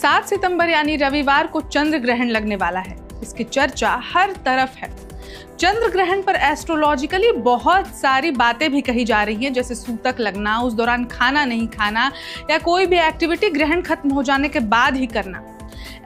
7 सितंबर यानी रविवार को चंद्र ग्रहण लगने वाला है। इसकी चर्चा हर तरफ है। चंद्र ग्रहण पर एस्ट्रोलॉजिकली बहुत सारी बातें भी कही जा रही हैं, जैसे सूतक लगना, उस दौरान खाना नहीं खाना या कोई भी एक्टिविटी ग्रहण खत्म हो जाने के बाद ही करना।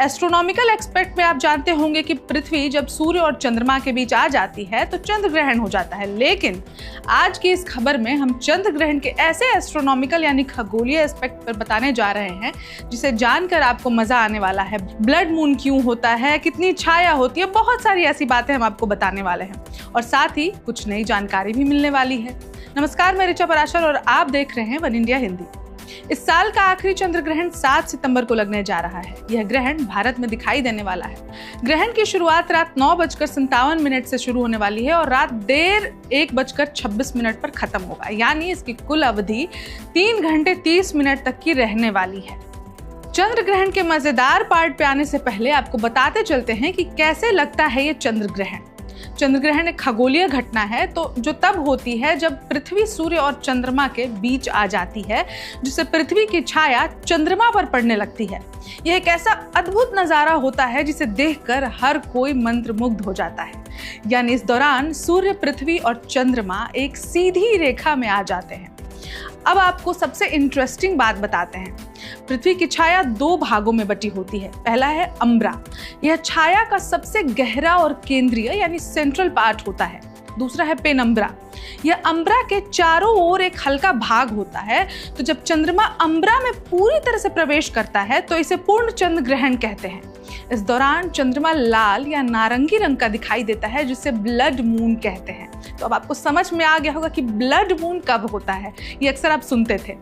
एस्ट्रोनॉमिकल एक्सपेक्ट में आप जानते होंगे कि पृथ्वी जब सूर्य और चंद्रमा के बीच आ जाती है तो चंद्र ग्रहण हो जाता है। लेकिन आज की इस खबर में हम चंद्र ग्रहण के ऐसे एस्ट्रोनॉमिकल यानी खगोलीय एस्पेक्ट पर बताने जा रहे हैं जिसे जानकर आपको मजा आने वाला है। ब्लड मून क्यों होता है, कितनी छाया होती है, बहुत सारी ऐसी बातें हम आपको बताने वाले हैं और साथ ही कुछ नई जानकारी भी मिलने वाली है। नमस्कार, मैं ऋचा पराशर और आप देख रहे हैं वन इंडिया हिंदी। इस साल का आखिरी चंद्र ग्रहण 7 सितंबर को लगने जा रहा है। यह ग्रहण भारत में दिखाई देने वाला है। ग्रहण की शुरुआत रात 9:57 से शुरू होने वाली है और रात देर 1:26 पर खत्म होगा, यानी इसकी कुल अवधि 3 घंटे 30 मिनट तक की रहने वाली है। चंद्र ग्रहण के मजेदार पार्ट पे आने से पहले आपको बताते चलते हैं कि कैसे लगता है ये चंद्र ग्रहण। चंद्र ग्रहण एक खगोलीय घटना है जो तब होती है जब पृथ्वी, सूर्य और चंद्रमा के बीच आ जाती है, जिससे पृथ्वी की छाया चंद्रमा पर पड़ने लगती है। यह एक ऐसा अद्भुत नजारा होता है जिसे देखकर हर कोई मंत्रमुग्ध हो जाता है। यानी इस दौरान सूर्य, पृथ्वी और चंद्रमा एक सीधी रेखा में आ जाते हैं। अब आपको सबसे इंटरेस्टिंग बात बताते हैं। पृथ्वी की छाया 2 भागों में बटी होती है। पहला है अम्ब्रा, यह छाया का सबसे गहरा और केंद्रीय यानी सेंट्रल पार्ट होता है। दूसरा है पेनम्ब्रा, यह अम्ब्रा के चारों ओर एक हल्का भाग होता है। तो जब चंद्रमा अम्ब्रा में पूरी तरह से प्रवेश करता है तो इसे पूर्ण चंद्र ग्रहण कहते हैं। इस दौरान चंद्रमा लाल या नारंगी रंग का दिखाई देता है, जिसे ब्लड मून कहते हैं। तो अब आपको समझ में आ गया होगा कि ब्लड मून कब होता है। ये अक्सर आप सुनते थे।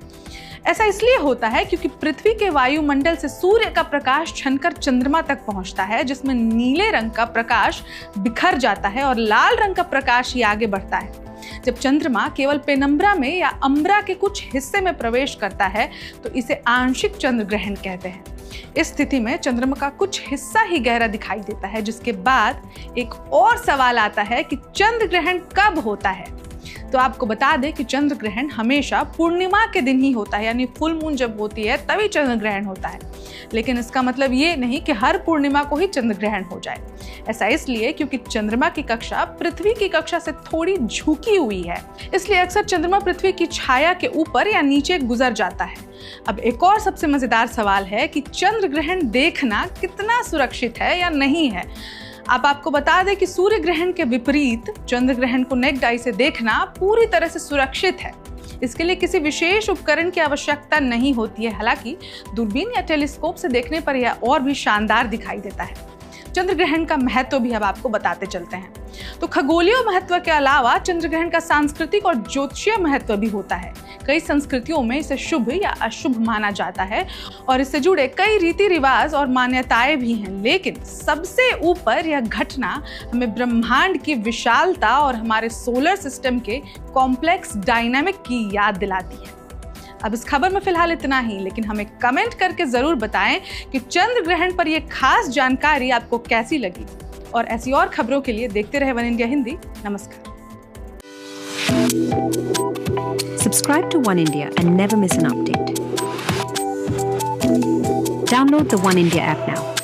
ऐसा इसलिए होता है क्योंकि पृथ्वी के वायुमंडल से सूर्य का प्रकाश छनकर चंद्रमा तक पहुंचता है, जिसमें नीले रंग का प्रकाश बिखर जाता है और लाल रंग का प्रकाश ही आगे बढ़ता है। जब चंद्रमा केवल पेनम्ब्रा में या अम्ब्रा के कुछ हिस्से में प्रवेश करता है तो इसे आंशिक चंद्र ग्रहण कहते हैं। इस स्थिति में चंद्रमा का कुछ हिस्सा ही गहरा दिखाई देता है, जिसके बाद एक और सवाल आता है कि चंद्र ग्रहण कब होता है। तो आपको बता दें कि चंद्र ग्रहण हमेशा पूर्णिमा के दिन ही होता है, यानी फुल मून जब होती है तभी चंद्र ग्रहण होता है। लेकिन इसका मतलब ये नहीं कि हर पूर्णिमा को ही चंद्र ग्रहण हो जाए। ऐसा इसलिए क्योंकि चंद्रमा की कक्षा पृथ्वी की कक्षा से थोड़ी झुकी हुई है, इसलिए अक्सर चंद्रमा पृथ्वी की छाया के ऊपर या नीचे गुजर जाता है। अब एक और सबसे मजेदार सवाल है कि चंद्र ग्रहण देखना कितना सुरक्षित है या नहीं है। आपको बता दें कि सूर्य ग्रहण के विपरीत चंद्र ग्रहण को नेक्ड आई से देखना पूरी तरह से सुरक्षित है। इसके लिए किसी विशेष उपकरण की आवश्यकता नहीं होती है। हालांकि दूरबीन या टेलीस्कोप से देखने पर यह और भी शानदार दिखाई देता है। चंद्र ग्रहण का महत्व भी अब आपको बताते चलते हैं। तो खगोलीय महत्व के अलावा चंद्र ग्रहण का सांस्कृतिक और ज्योतिषीय महत्व भी होता है। कई संस्कृतियों में इसे शुभ या अशुभ माना जाता है और इससे जुड़े कई रीति रिवाज और मान्यताएं भी हैं। लेकिन सबसे ऊपर यह घटना हमें ब्रह्मांड की विशालता और हमारे सोलर सिस्टम के कॉम्प्लेक्स डायनामिक की याद दिलाती है। अब इस खबर में फिलहाल इतना ही, लेकिन हमें कमेंट करके जरूर बताएं कि चंद्र ग्रहण पर यह खास जानकारी आपको कैसी लगी। और ऐसी और खबरों के लिए देखते रहे वन इंडिया हिंदी। नमस्कार। Subscribe to One India and never miss an update. Download the One India app now.